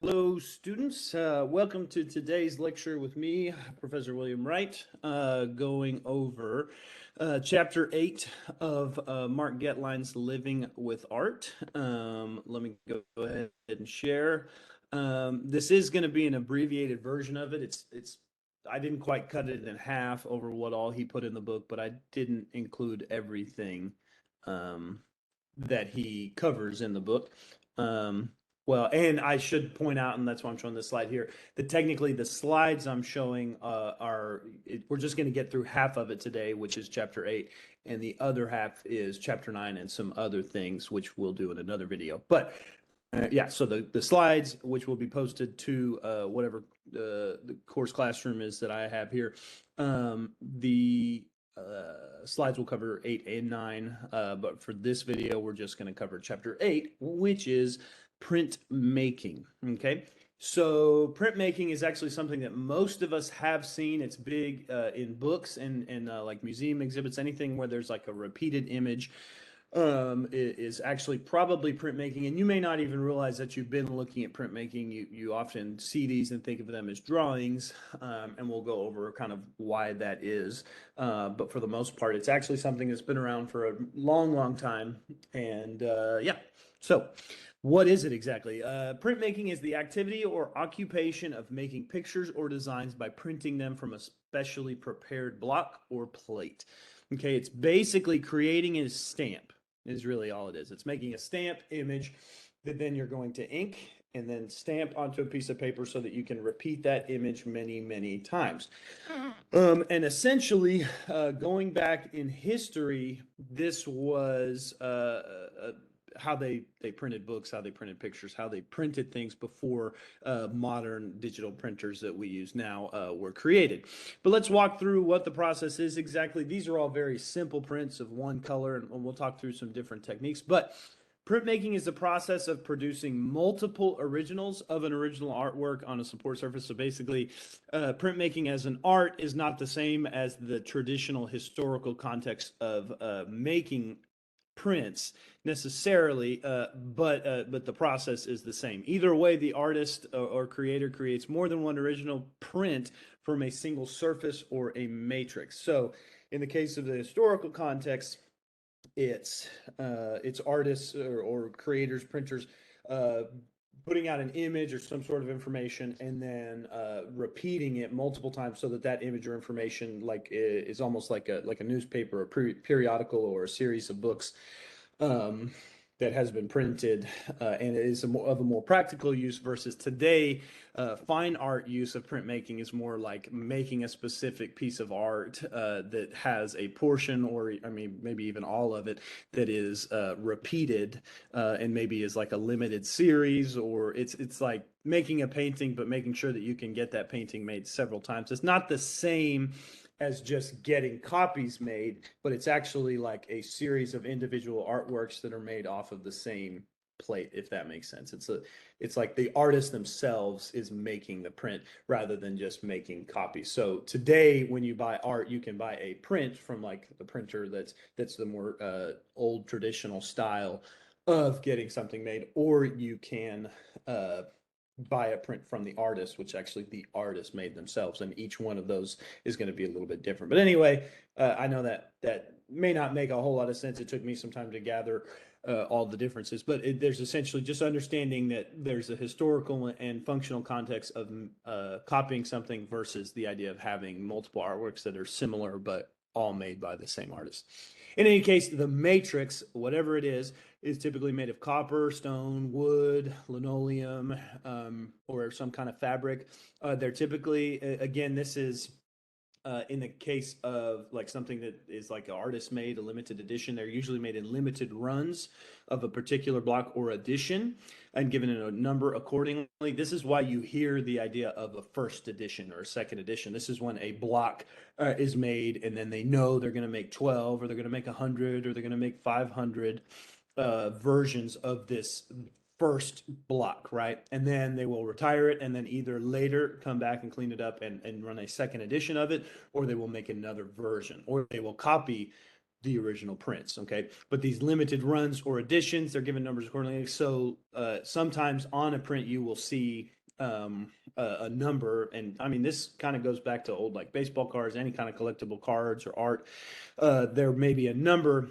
Hello, students. Welcome to today's lecture with me, Professor William Wright, going over Chapter 8 of Mark Getlein's Living with Art. Let me go ahead and share. This is going to be an abbreviated version of it. I didn't quite cut it in half over what all he put in the book, but I didn't include everything that he covers in the book. Well, and I should point out, and that's why I'm showing this slide here, that technically the slides I'm showing we're just going to get through half of it today, which is Chapter 8, and the other half is Chapter 9 and some other things, which we'll do in another video. But yeah, so the slides, which will be posted to whatever the course classroom is that I have here, the slides will cover 8 and 9, but for this video, we're just going to cover Chapter 8, which is printmaking. Okay, so printmaking is actually something that most of us have seen. It's big in books and like museum exhibits, anything where there's like a repeated image is actually probably printmaking, and you may not even realize that you've been looking at printmaking. You often see these and think of them as drawings, and we'll go over kind of why that is. But for the most part, it's actually something that's been around for a long time. And yeah, so what is it exactly? Printmaking is the activity or occupation of making pictures or designs by printing them from a specially prepared block or plate. Okay, it's basically creating a stamp is really all it is. It's making a stamped image that then you're going to ink and then stamp onto a piece of paper so that you can repeat that image many times. And essentially, going back in history, this was how they printed books, how they printed pictures, how they printed things before modern digital printers that we use now were created. But let's walk through what the process is exactly. These are all very simple prints of one color, and we'll talk through some different techniques. But printmaking is the process of producing multiple originals of an original artwork on a support surface. So basically, printmaking as an art is not the same as the traditional historical context of making prints necessarily, but the process is the same. Either way, the artist or creator creates more than one original print from a single surface or a matrix. So in the case of the historical context, it's artists or creators, printers, putting out an image or some sort of information and then repeating it multiple times so that that image or information is almost like a newspaper, a periodical, or a series of books that has been printed, and it is of a more practical use versus today. Fine art use of printmaking is more like making a specific piece of art that has a portion, or I mean, maybe even all of it, that is repeated and maybe is like a limited series, or it's like making a painting, but making sure that you can get that painting made several times. It's not the same as just getting copies made, but it's actually like a series of individual artworks that are made off of the same plate, if that makes sense. It's like the artist themselves is making the print rather than just making copies. So today, when you buy art, you can buy a print from like the printer that's the more old traditional style of getting something made, or you can buy a print from the artist, which actually the artist made themselves, and each one of those is going to be a little bit different. But anyway, I know that may not make a whole lot of sense. It took me some time to gather all the differences, but there's essentially just understanding that there's a historical and functional context of copying something versus the idea of having multiple artworks that are similar but all made by the same artist. In any case, the matrix, whatever it is typically made of copper, stone, wood, linoleum, or some kind of fabric. They're typically, again, this is in the case of like something that is like an artist made, a limited edition, they're usually made in limited runs of a particular block or edition and given a number accordingly. This is why you hear the idea of a first edition or a second edition. This is when a block is made and then they know they're going to make 12 or they're going to make 100 or they're going to make 500 versions of this first block, right? And then they will retire it and then either later come back and clean it up and run a second edition of it, or they will make another version, or they will copy the original prints, okay? But these limited runs or editions, they're given numbers accordingly. So sometimes on a print, you will see a number. And I mean, this kind of goes back to old like baseball cards, any kind of collectible cards or art. There may be a number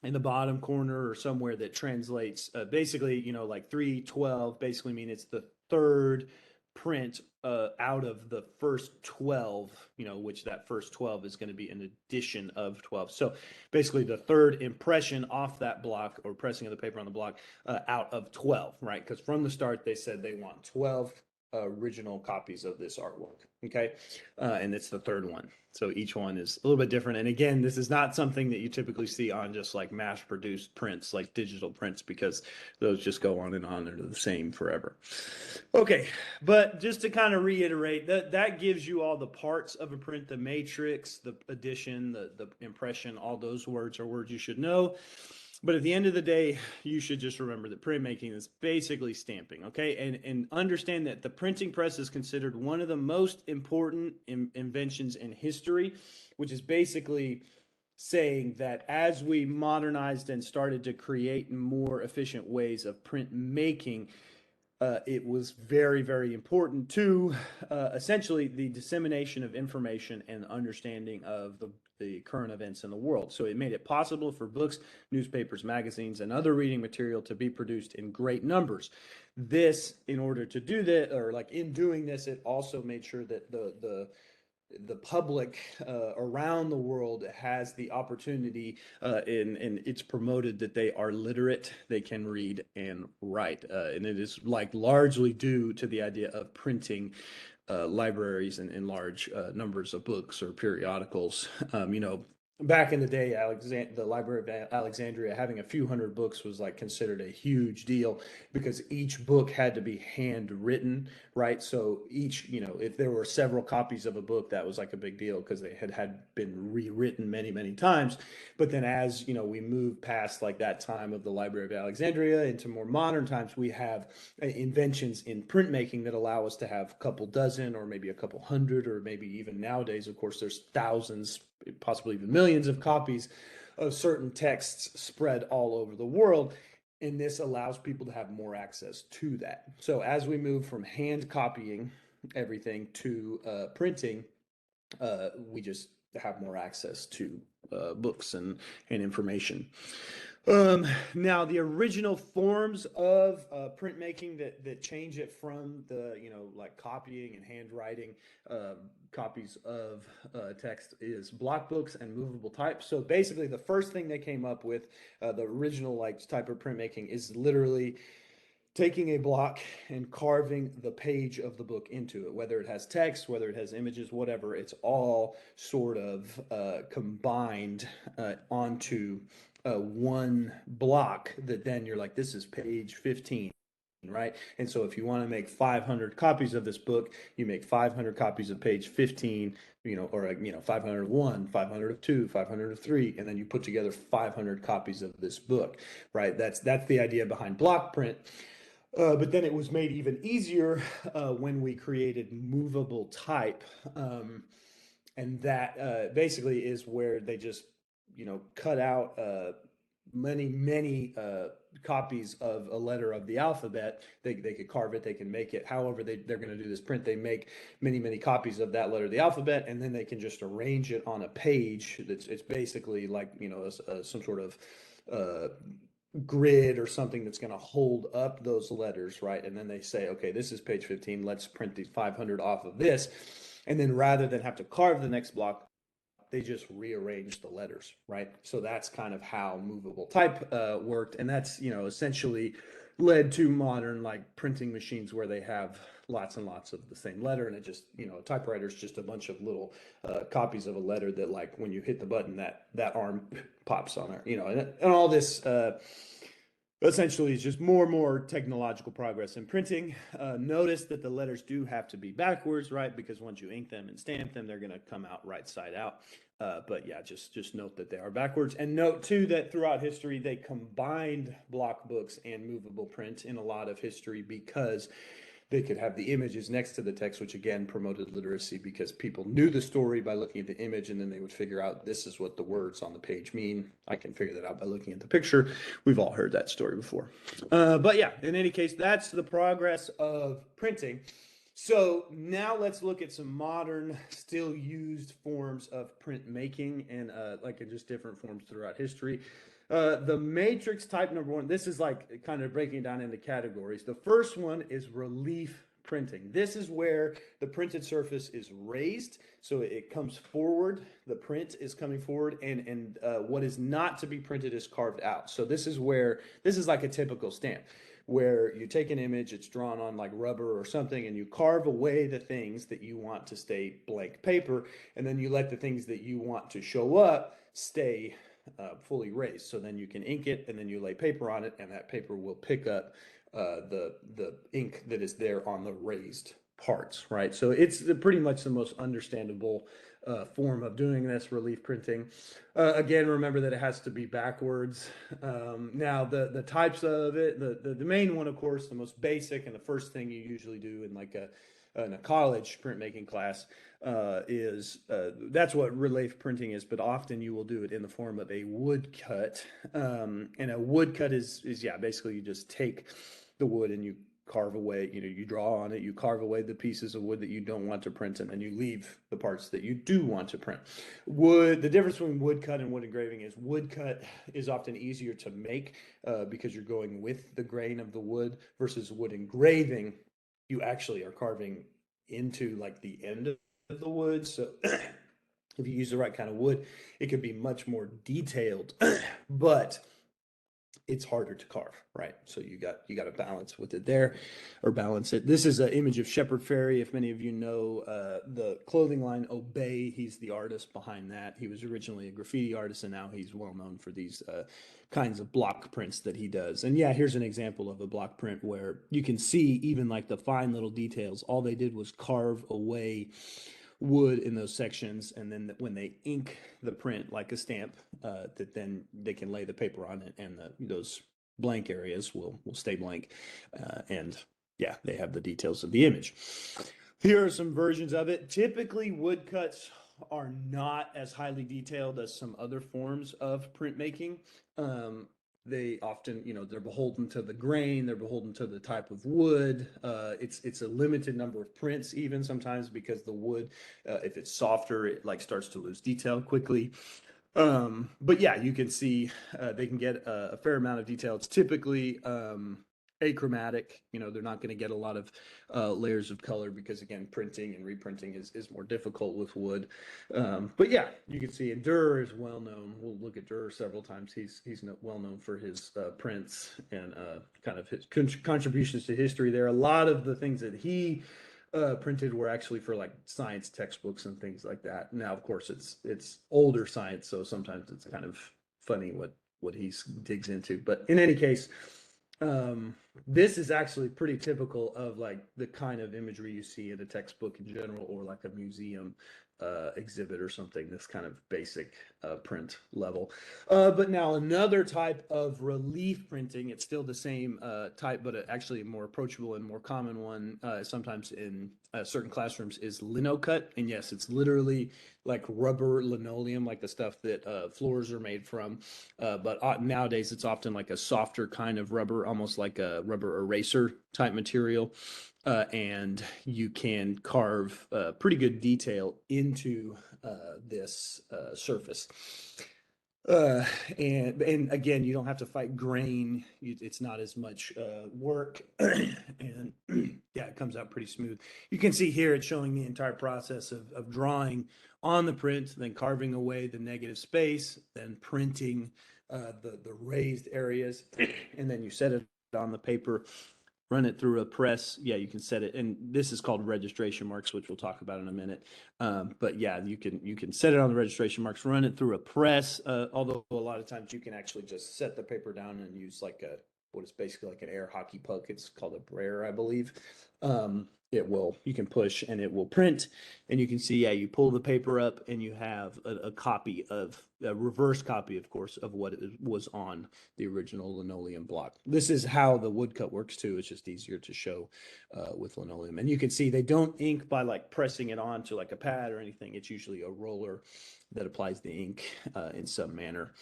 in the bottom corner or somewhere that translates basically, like 312 basically mean it's the third print out of the first 12, which that first 12 is going to be an addition of 12. So basically the third impression off that block or pressing of the paper on the block out of 12, right? Because from the start they said they want 12 original copies of this artwork. Okay. And it's the third one. So each one is a little bit different. And again, this is not something that you typically see on just like mass produced prints, like digital prints, because those just go on and on. They're the same forever. Okay. But just to kind of reiterate, that gives you all the parts of a print, the matrix, the addition, the impression, all those words are words you should know. But at the end of the day, you should just remember that printmaking is basically stamping, okay? And understand that the printing press is considered one of the most important inventions in history, which is basically saying that as we modernized and started to create more efficient ways of print making, it was very, very important to essentially the dissemination of information and understanding of the current events in the world. So it made it possible for books, newspapers, magazines, and other reading material to be produced in great numbers. This, in order to do that, or like in doing this, it also made sure that the public around the world has the opportunity and it's promoted that they are literate, they can read and write. And it is like largely due to the idea of printing libraries and large numbers of books or periodicals. Back in the day, the Library of Alexandria, having a few hundred books was like considered a huge deal because each book had to be handwritten, right? So each, if there were several copies of a book, that was like a big deal because they had been rewritten many, many times. But then as, we move past like that time of the Library of Alexandria into more modern times, we have inventions in printmaking that allow us to have a couple dozen or maybe a couple hundred, or maybe even nowadays, of course, there's thousands, possibly even millions of copies of certain texts spread all over the world. And this allows people to have more access to that. So as we move from hand copying everything to printing, we just have more access to books and information. Now the original forms of printmaking that change it from the like copying and handwriting copies of text is block books and movable type. So basically, the first thing they came up with, the original like type of printmaking, is literally taking a block and carving the page of the book into it, whether it has text, whether it has images, whatever. It's all sort of combined onto one block that then you're like, this is page 15. Right. And so if you want to make 500 copies of this book, you make 500 copies of page 15, or 500 of one, 500 of two, 500 of three, and then you put together 500 copies of this book. Right. That's the idea behind block print. But then it was made even easier when we created movable type. And that basically is where they just, cut out many copies of a letter of the alphabet. They could carve it, they can make it however they're going to do this print. They make many copies of that letter of the alphabet, and then they can just arrange it on a page. It's basically like, some sort of grid or something that's going to hold up those letters, right? And then they say, okay, this is page 15. Let's print these 500 off of this. And then rather than have to carve the next block, they just rearrange the letters, right? So that's kind of how movable type worked. And that's, essentially led to modern like printing machines where they have lots and lots of the same letter. And it just, a typewriter is just a bunch of little copies of a letter that, like, when you hit the button, that arm pops on there, and all this essentially is just more and more technological progress in printing. Notice that the letters do have to be backwards, right? Because once you ink them and stamp them, they're going to come out right side out. But yeah, just note that they are backwards. And note too that throughout history, they combined block books and movable print in a lot of history because they could have the images next to the text, which again promoted literacy because people knew the story by looking at the image, and then they would figure out this is what the words on the page mean. I can figure that out by looking at the picture. We've all heard that story before. But yeah, in any case, that's the progress of printing. So now let's look at some modern, still used forms of printmaking and like in just different forms throughout history. The matrix type number one, this is like kind of breaking down into categories. The first one is relief printing. This is where the printed surface is raised, so it comes forward, the print is coming forward, and what is not to be printed is carved out. So this is like a typical stamp, where you take an image, it's drawn on like rubber or something, and you carve away the things that you want to stay blank paper, and then you let the things that you want to show up stay fully raised. So then you can ink it, and then you lay paper on it, and that paper will pick up the ink that is there on the raised parts, right? So it's pretty much the most understandable form of doing this, relief printing. Again, remember that it has to be backwards. Now, the types of it, the main one, of course, the most basic, and the first thing you usually do in like in a college printmaking class is that's what relief printing is, but often you will do it in the form of a woodcut. And a woodcut is yeah, basically you just take the wood and you carve away, you draw on it, you carve away the pieces of wood that you don't want to print, and then you leave the parts that you do want to print. The difference between woodcut and wood engraving is woodcut is often easier to make because you're going with the grain of the wood, versus wood engraving, you actually are carving into like the end of the wood. So if you use the right kind of wood, it can be much more detailed, but it's harder to carve, right? So you got to balance with it there, or balance it. This is an image of Shepard Fairey. If many of you know the clothing line Obey, he's the artist behind that. He was originally a graffiti artist, and now he's well known for these kinds of block prints that he does. And yeah, here's an example of a block print where you can see even like the fine little details. All they did was carve away wood in those sections, and then when they ink the print like a stamp, that then they can lay the paper on it, and those blank areas will stay blank, and yeah, they have the details of the image. Here are some versions of it. Typically, woodcuts are not as highly detailed as some other forms of printmaking. They often, they're beholden to the grain, they're beholden to the type of wood. It's a limited number of prints, even sometimes, because the wood, if it's softer, it like starts to lose detail quickly. But yeah, you can see they can get a fair amount of detail. It's typically achromatic. They're not going to get a lot of layers of color because, again, printing and reprinting is more difficult with wood. But yeah, you can see, and Durer is well known. We'll look at Durer several times. He's well known for his prints and kind of his contributions to history. There are a lot of the things that he printed were actually for like science textbooks and things like that. Now, of course, it's older science, so sometimes it's kind of funny what he digs into. But in any case, this is actually pretty typical of like the kind of imagery you see in a textbook in general, or like a museum exhibit or something, this kind of basic print level. But now another type of relief printing, it's still the same type, but actually a more approachable and more common one, sometimes in certain classrooms, is linocut. And yes, it's literally like rubber linoleum, like the stuff that floors are made from. But nowadays it's often like a softer kind of rubber, almost like a rubber eraser type material. And you can carve pretty good detail into this surface. And again, you don't have to fight grain. It's not as much work, and yeah, it comes out pretty smooth. You can see here it's showing the entire process of drawing on the print, then carving away the negative space, then printing the raised areas, and then you set it on the paper, run it through a press. Yeah, you can set it, and this is called registration marks, which we'll talk about in a minute. But yeah, you can set it on the registration marks, run it through a press. Although a lot of times you can actually just set the paper down and use like what is basically like an air hockey puck. It's called a brayer, I believe. You can push and it will print, and you can see, yeah, you pull the paper up and you have a copy of a reverse copy, of course, of what it was on the original linoleum block. This is how the woodcut works too. It's just easier to show with linoleum. And you can see they don't ink by like pressing it onto like a pad or anything. It's usually a roller that applies the ink in some manner.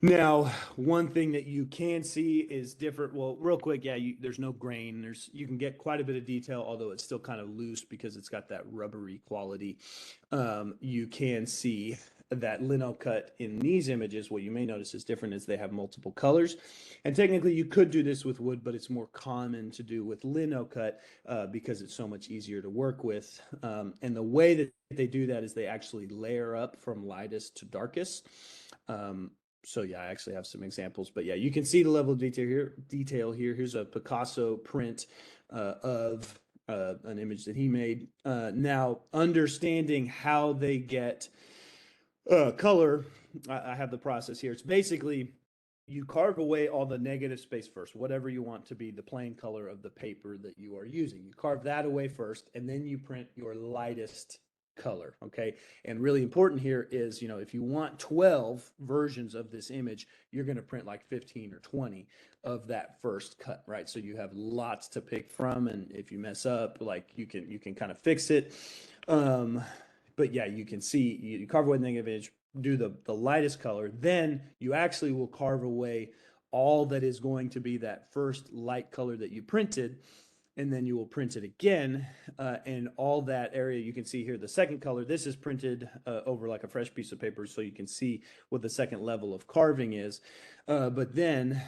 Now, one thing that you can see is different. Well, real quick, yeah, there's no grain. You can get quite a bit of detail, although it's still kind of loose because it's got that rubbery quality. You can see that lino cut in these images. What you may notice is different is they have multiple colors. And technically, you could do this with wood, but it's more common to do with lino cut because it's so much easier to work with. And the way that they do that is they actually layer up from lightest to darkest. So yeah, I actually have some examples, but yeah, you can see the level of detail here. Here's a Picasso print of an image that he made. Now, understanding how they get color, I have the process here. It's basically you carve away all the negative space first, whatever you want to be the plain color of the paper that you are using. You carve that away first, and then you print your lightest color. Okay. And really important here is, if you want 12 versions of this image, you're going to print like 15 or 20 of that first cut, right? So you have lots to pick from. And if you mess up, like you can kind of fix it. But yeah, you can see you carve away the negative image, do the lightest color, then you actually will carve away all that is going to be that first light color that you printed, and then you will print it again, and all that area you can see here, the second color, this is printed over like a fresh piece of paper, so you can see what the second level of carving is. But then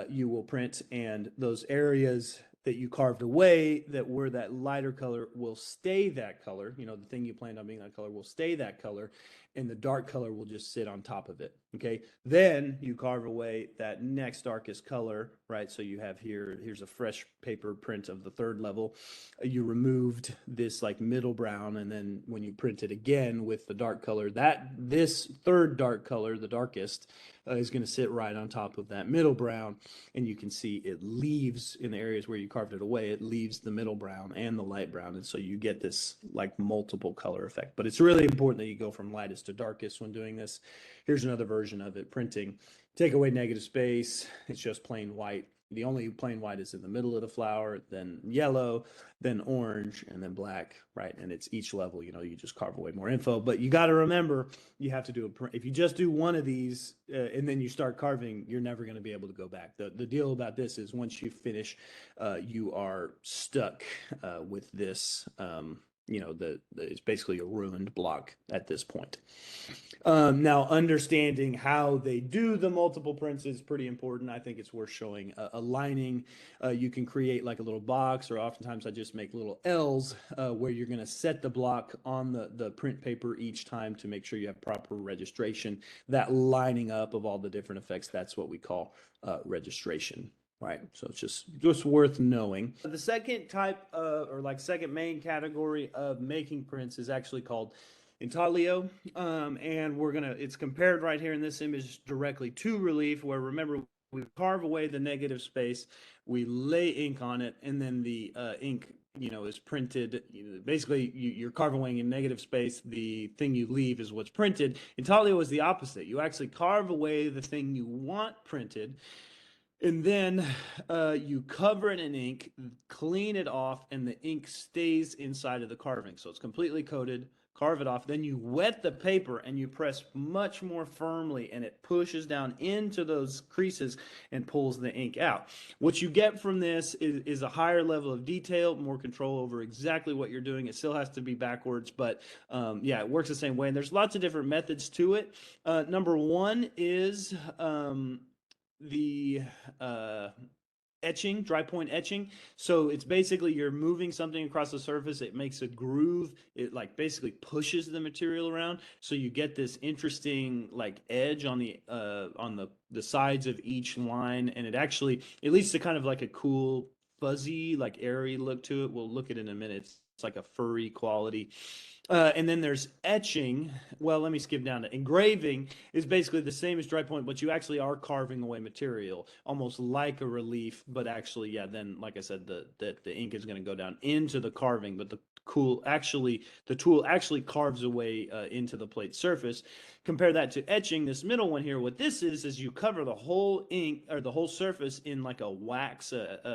you will print, and those areas that you carved away that were that lighter color will stay that color. The thing you planned on being that color will stay that color, and the dark color will just sit on top of it. Okay. Then you carve away that next darkest color, right? So you have here's a fresh paper print of the third level. You removed this like middle brown, and then when you print it again with the dark color, this third dark color, the darkest, is going to sit right on top of that middle brown, and you can see it leaves in the areas where you carved it away, it leaves the middle brown and the light brown, and so you get this like multiple color effect. But it's really important that you go from lightest to darkest when doing this. Here's another version of it printing. Take away negative space, it's just plain white. The only plain white is in the middle of the flower, then yellow, then orange, and then black, right? And it's each level, you just carve away more info. But you got to remember, you have to do if you just do one of these and then you start carving, you're never going to be able to go back. The deal about this is once you finish, you are stuck with this. It's basically a ruined block at this point. Now, understanding how they do the multiple prints is pretty important. I think it's worth showing a lining. You can create like a little box, or oftentimes I just make little L's where you're going to set the block on the print paper each time to make sure you have proper registration. That lining up of all the different effects, that's what we call registration. Right, so it's just worth knowing. The second type or like second main category of making prints is actually called intaglio, and it's compared right here in this image directly to relief, where remember we carve away the negative space, we lay ink on it, and then the ink is printed. Basically you're carving away in negative space, the thing you leave is what's printed. Intaglio is the opposite. You actually carve away the thing you want printed, and then you cover it in ink, clean it off, and the ink stays inside of the carving. So it's completely coated, carve it off. Then you wet the paper and you press much more firmly, and it pushes down into those creases and pulls the ink out. What you get from this is a higher level of detail, more control over exactly what you're doing. It still has to be backwards, but yeah, it works the same way. And there's lots of different methods to it. Number one is the etching, dry point etching. So it's basically you're moving something across the surface, it makes a groove, it like basically pushes the material around, so you get this interesting like edge on the sides of each line, and it leads to kind of like a cool fuzzy, like airy look to it. We'll look at it in a minute. It's like a furry quality. And then there's etching. Well, let me skip down to engraving is basically the same as dry point, but you actually are carving away material, almost like a relief. But actually, yeah, then like I said, the ink is going to go down into the carving, but the tool actually carves away into the plate surface. Compare that to etching. This middle one here, what this is you cover the whole ink or the whole surface in like a wax,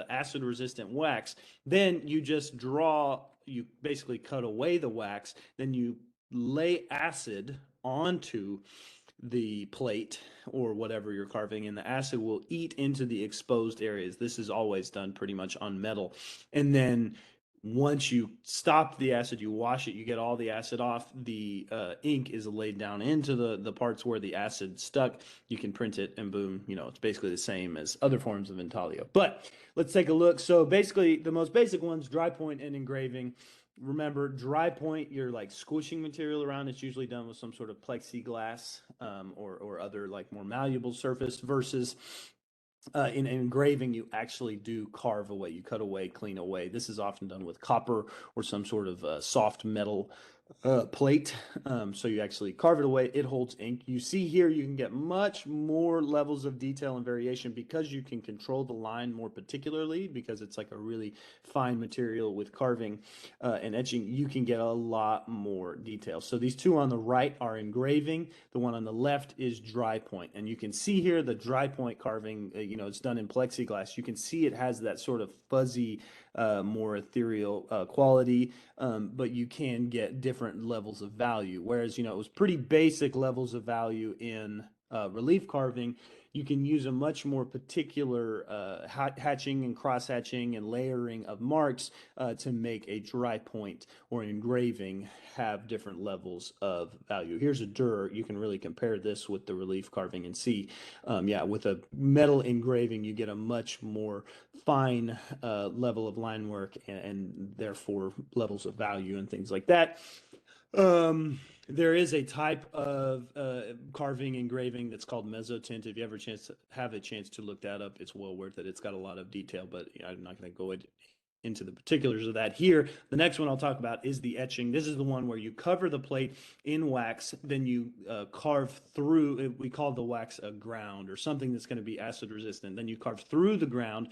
acid resistant wax. Then you just draw, you basically cut away the wax, then you lay acid onto the plate or whatever you're carving, and the acid will eat into the exposed areas. This is always done pretty much on metal. And then once you stop the acid, you wash it, you get all the acid off, the ink is laid down into the parts where the acid stuck. You can print it and boom, it's basically the same as other forms of intaglio. But let's take a look. So basically the most basic ones, dry point and engraving. Remember, dry point, you're like squishing material around. It's usually done with some sort of plexiglass or other like more malleable surface versus in engraving, you actually do carve away. You cut away, clean away. This is often done with copper or some sort of soft metal plate. So you actually carve it away. It holds ink. You see here, you can get much more levels of detail and variation because you can control the line more particularly because it's like a really fine material with carving and etching. You can get a lot more detail. So these two on the right are engraving. The one on the left is dry point. And you can see here the dry point carving, it's done in plexiglass. You can see it has that sort of fuzzy, more ethereal quality, but you can get different levels of value. Whereas, it was pretty basic levels of value in relief carving. You can use a much more particular hatching and cross hatching and layering of marks to make a dry point or an engraving have different levels of value. Here's a Dur. You can really compare this with the relief carving and see, with a metal engraving, you get a much more fine level of line work and therefore levels of value and things like that. There is a type of carving engraving that's called mezzotint. If you ever have a chance to look that up, it's well worth it. It's got a lot of detail, but I'm not going to go into the particulars of that here. The next one I'll talk about is the etching. This is the one where you cover the plate in wax, then you carve through. We call the wax a ground or something that's going to be acid resistant. Then you carve through the ground,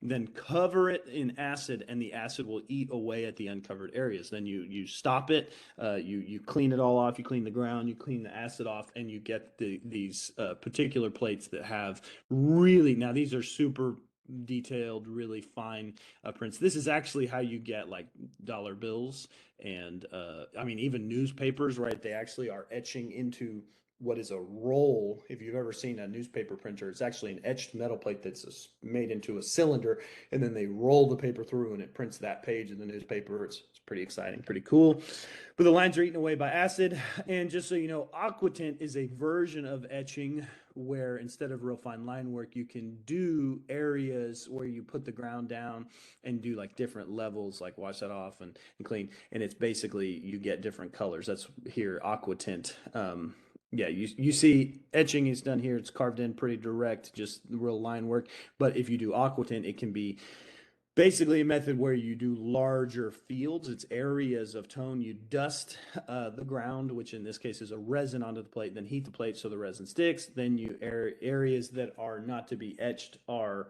then cover it in acid, and the acid will eat away at the uncovered areas. Then you stop it, you clean it all off, you clean the ground, you clean the acid off, and you get these particular plates that have really, now these are super detailed, really fine prints. This is actually how you get like dollar bills and even newspapers, right? They actually are etching into what is a roll. If you've ever seen a newspaper printer, it's actually an etched metal plate that's made into a cylinder, and then they roll the paper through and it prints that page in the newspaper. It's pretty exciting, pretty cool. But the lines are eaten away by acid. And just so you know, aquatint is a version of etching where instead of real fine line work, you can do areas where you put the ground down and do like different levels, like wash that off and clean. And it's basically, you get different colors. That's here, aquatint. You see etching is done here. It's carved in pretty direct, just real line work. But if you do aquatint, it can be basically a method where you do larger fields. It's areas of tone. You dust the ground, which in this case is a resin, onto the plate, then heat the plate so the resin sticks. Then areas that are not to be etched are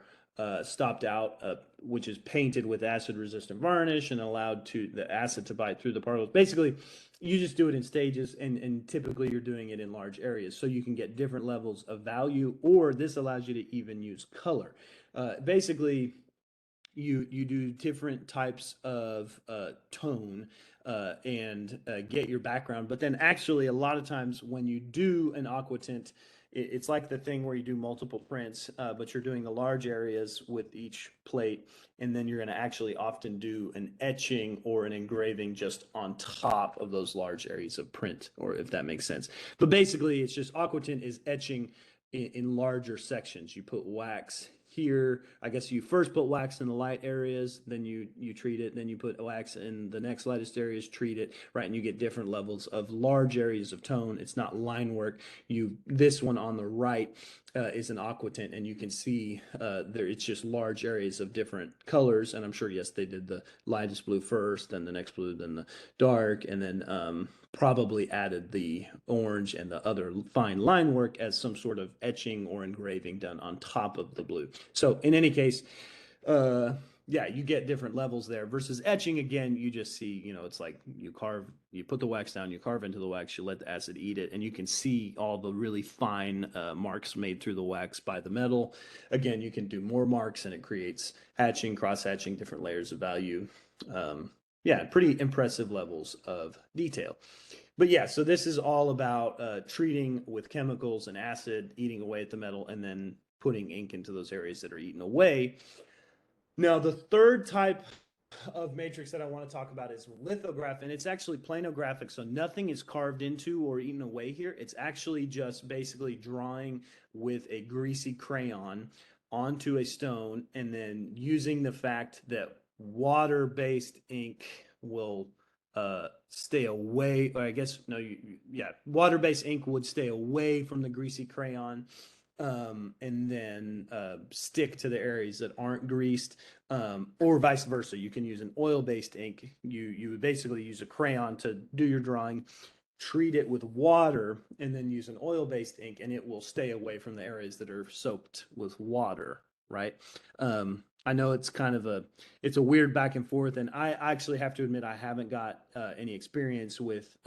stopped out, which is painted with acid resistant varnish and allowed to the acid to bite through the particles. Basically, you just do it in stages, and typically you're doing it in large areas so you can get different levels of value, or this allows you to even use color. Basically, you do different types of tone and get your background. But then actually a lot of times when you do an aquatint, it's like the thing where you do multiple prints, but you're doing the large areas with each plate, and then you're going to actually often do an etching or an engraving just on top of those large areas of print, or if that makes sense. But basically, it's just aquatint is etching in larger sections. You put wax here. I guess you first put wax in the light areas, then you treat it, then you put wax in the next lightest areas, treat it, right? And you get different levels of large areas of tone. It's not line work. This one on the right is an aqua tint, and you can see there it's just large areas of different colors. And I'm sure, yes, they did the lightest blue first, then the next blue, then the dark, and then probably added the orange and the other fine line work as some sort of etching or engraving done on top of the blue. So in any case, yeah, you get different levels there versus etching. Again, you just see, it's like you carve, you put the wax down, you carve into the wax, you let the acid eat it, and you can see all the really fine marks made through the wax by the metal. Again, you can do more marks, and it creates hatching, cross hatching, different layers of value. Yeah, pretty impressive levels of detail. But yeah, so this is all about treating with chemicals and acid, eating away at the metal, and then putting ink into those areas that are eaten away. Now, the third type of matrix that I want to talk about is lithograph, and it's actually planographic, so nothing is carved into or eaten away here. It's actually just basically drawing with a greasy crayon onto a stone, and then using the fact that water-based ink will stay away, or I guess, no, yeah, water-based ink would stay away from the greasy crayon, and then stick to the areas that aren't greased, or vice versa. You can use an oil-based ink. You would basically use a crayon to do your drawing, treat it with water, and then use an oil-based ink, and it will stay away from the areas that are soaked with water, right? I know it's kind of it's a weird back and forth, and I actually have to admit I haven't got any experience with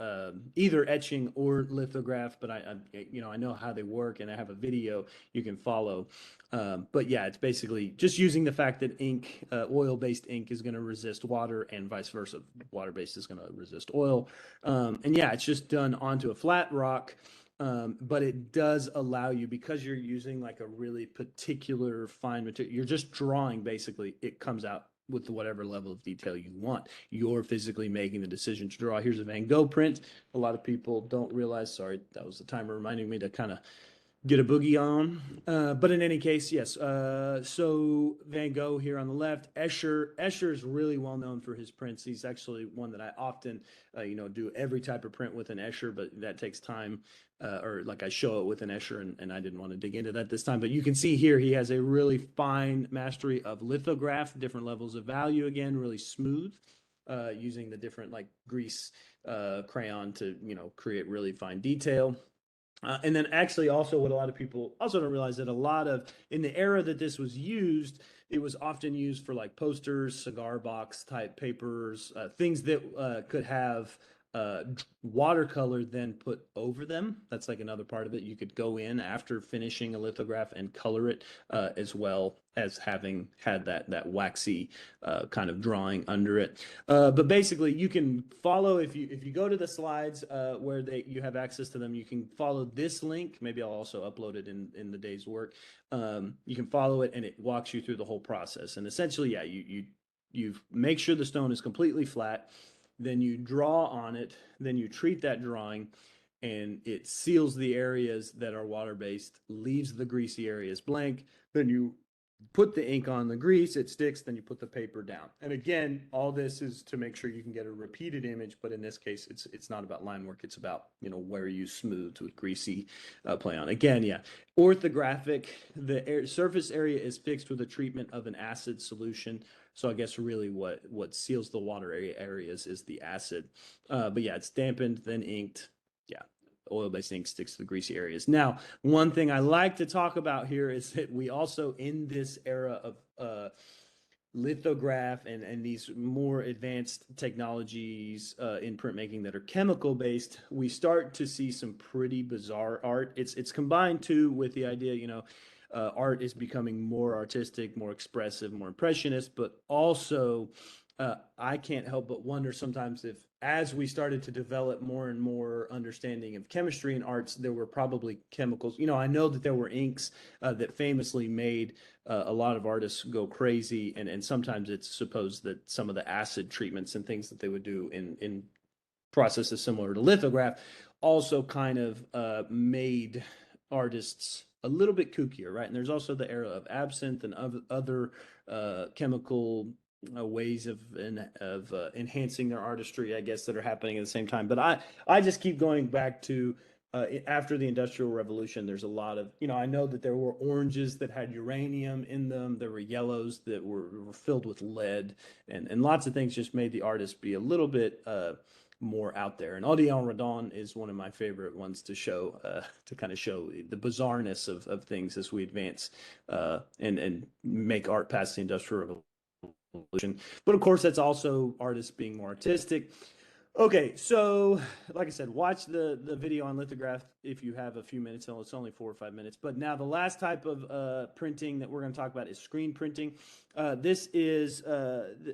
either etching or lithograph, but I know how they work, and I have a video you can follow. But yeah, it's basically just using the fact that oil-based ink is going to resist water, and vice versa. Water-based is going to resist oil. And yeah, it's just done onto a flat rock. But it does allow you, because you're using like a really particular fine material, you're just drawing, basically, it comes out with whatever level of detail you want. You're physically making the decision to draw. Here's a Van Gogh print. A lot of people don't realize, sorry, that was the timer reminding me to kind of get a boogie on. But in any case, yes. So Van Gogh here on the left. Escher is really well known for his prints. He's actually one that I often, do every type of print with an Escher, but that takes time. Or like I show it with an Escher, and I didn't want to dig into that this time. But you can see here he has a really fine mastery of lithograph, different levels of value. Again, really smooth. Using the different like grease crayon to create really fine detail. And then actually also what a lot of people also don't realize, that a lot of, in the era that this was used, it was often used for like posters, cigar box type papers, things that could have watercolor then put over them. That's like another part of it. You could go in after finishing a lithograph and color it, as well as having had that waxy kind of drawing under it. But basically, you can follow, if you go to the slides where you have access to them, you can follow this link. Maybe I'll also upload it in the day's work. You can follow it, and it walks you through the whole process. And essentially, yeah, you make sure the stone is completely flat, then you draw on it, then you treat that drawing, and it seals the areas that are water-based, leaves the greasy areas blank. Then you put the ink on the grease, it sticks, then you put the paper down. And again, all this is to make sure you can get a repeated image, but in this case, it's not about line work, it's about, where you smooth with greasy play on. Again, yeah, orthographic, the surface area is fixed with a treatment of an acid solution. So I guess really what seals the water areas is the acid. But yeah, it's dampened, then inked. Yeah, oil-based ink sticks to the greasy areas. Now, one thing I like to talk about here is that we also, in this era of lithograph and these more advanced technologies in printmaking that are chemical based, we start to see some pretty bizarre art. It's combined too with the idea, art is becoming more artistic, more expressive, more impressionist, but also I can't help but wonder sometimes if, as we started to develop more and more understanding of chemistry and arts, there were probably chemicals. I know that there were inks that famously made a lot of artists go crazy, and sometimes it's supposed that some of the acid treatments and things that they would do in processes similar to lithograph also kind of made artists a little bit kookier, right? And there's also the era of absinthe and other chemical ways of enhancing their artistry, I guess, that are happening at the same time. But I just keep going back to after the Industrial Revolution, there's a lot of, I know that there were oranges that had uranium in them. There were yellows that were filled with lead, and lots of things just made the artist be a little bit more out there. And Audien Rodin is one of my favorite ones to show, to kind of show the bizarreness of things as we advance and make art past the Industrial Revolution. But of course, that's also artists being more artistic. Okay, so like I said, watch the video on lithograph if you have a few minutes. It's only 4 or 5 minutes. But now the last type of printing that we're going to talk about is screen printing. This is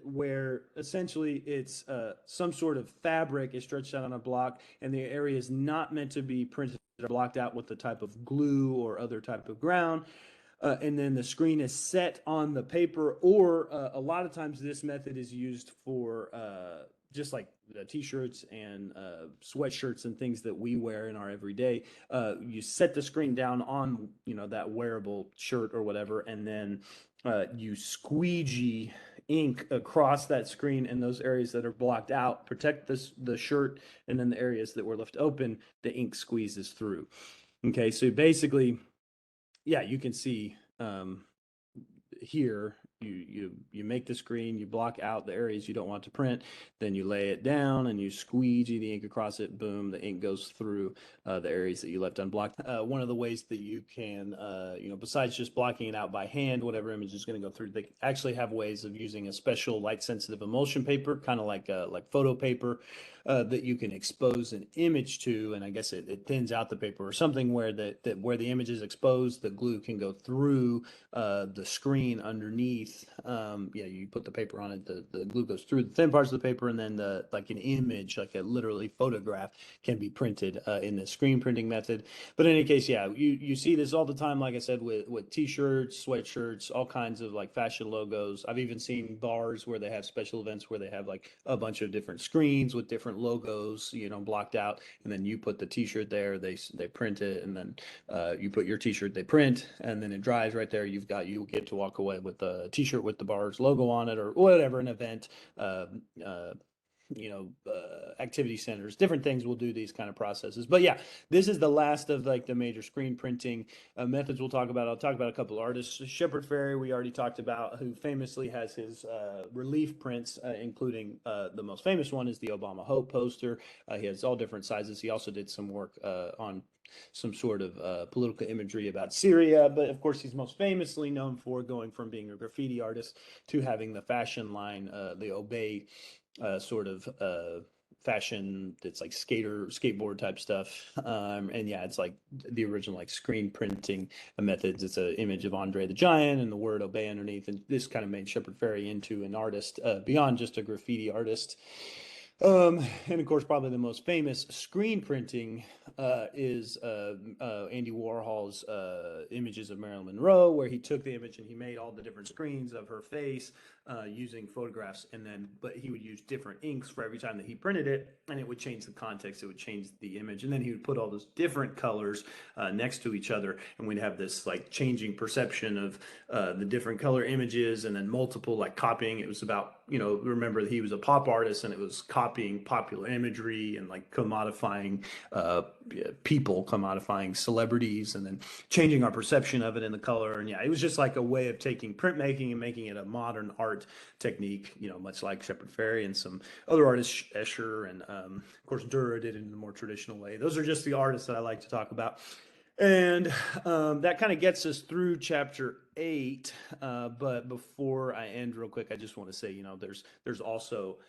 where essentially it's some sort of fabric is stretched out on a block, and the area is not meant to be printed or blocked out with the type of glue or other type of ground. And then the screen is set on the paper, or a lot of times this method is used for just like t-shirts and sweatshirts and things that we wear in our everyday. You set the screen down on that wearable shirt or whatever, and then you squeegee ink across that screen, and those areas that are blocked out protect the shirt, and then the areas that were left open, the ink squeezes through. Okay, so basically, yeah, you can see here you make the screen, you block out the areas you don't want to print, then you lay it down and you squeegee the ink across it. Boom, the ink goes through the areas that you left unblocked. One of the ways that you can, besides just blocking it out by hand, whatever image is going to go through, they actually have ways of using a special light-sensitive emulsion paper, kind of like photo paper, that you can expose an image to, and I guess it thins out the paper or something where where the image is exposed, the glue can go through the screen underneath. You put the paper on it, the glue goes through the thin parts of the paper, and then like an image, like a literally photograph, can be printed in the screen printing method. But in any case, yeah, you see this all the time, like I said, with t-shirts, sweatshirts, all kinds of like fashion logos. I've even seen bars where they have special events where they have like a bunch of different screens with different logos, blocked out, and then you put the t-shirt there, they print it, and then you put your t-shirt, they print, and then it dries right there. You get to walk away with a t-shirt with the bar's logo on it, or whatever, an event, activity centers, different things will do these kind of processes. But yeah, this is the last of like the major screen printing methods we'll talk about. I'll talk about a couple of artists. Shepard Fairey, we already talked about, who famously has his relief prints, including the most famous one is the Obama Hope poster. He has all different sizes. He also did some work on some sort of political imagery about Syria, but of course he's most famously known for going from being a graffiti artist to having the fashion line, the Obey sort of fashion that's like skateboard type stuff. And yeah, it's like the original like screen printing methods. It's an image of Andre the Giant and the word Obey underneath, and this kind of made Shepard Fairey into an artist beyond just a graffiti artist. And of course, probably the most famous screen printing is Andy Warhol's images of Marilyn Monroe, where he took the image and he made all the different screens of her face using photographs, but he would use different inks for every time that he printed it, and it would change the context, it would change the image, and then he would put all those different colors next to each other, and we'd have this like changing perception of the different color images, and then multiple like copying. It was about, remember that he was a pop artist, and it was copying popular imagery and like commodifying people, commodifying celebrities, and then changing our perception of it in the color. And yeah, it was just like a way of taking printmaking and making it a modern art technique, much like Shepard Fairey and some other artists, Escher, and of course Dürer did it in a more traditional way. Those are just the artists that I like to talk about. And that kind of gets us through chapter 8. But before I end real quick, I just want to say, there's also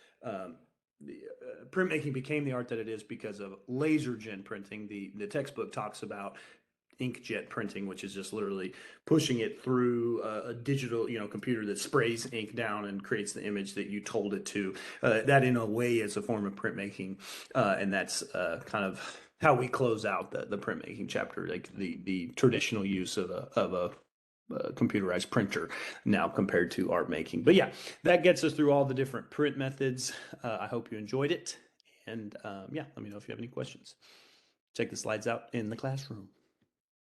printmaking became the art that it is because of laser jet printing. The textbook talks about inkjet printing, which is just literally pushing it through a digital, computer that sprays ink down and creates the image that you told it to. That in a way is a form of printmaking, and that's kind of how we close out the printmaking chapter, like the traditional use of a computerized printer now compared to art making. But yeah, that gets us through all the different print methods. I hope you enjoyed it, and let me know if you have any questions. Check the slides out in the classroom.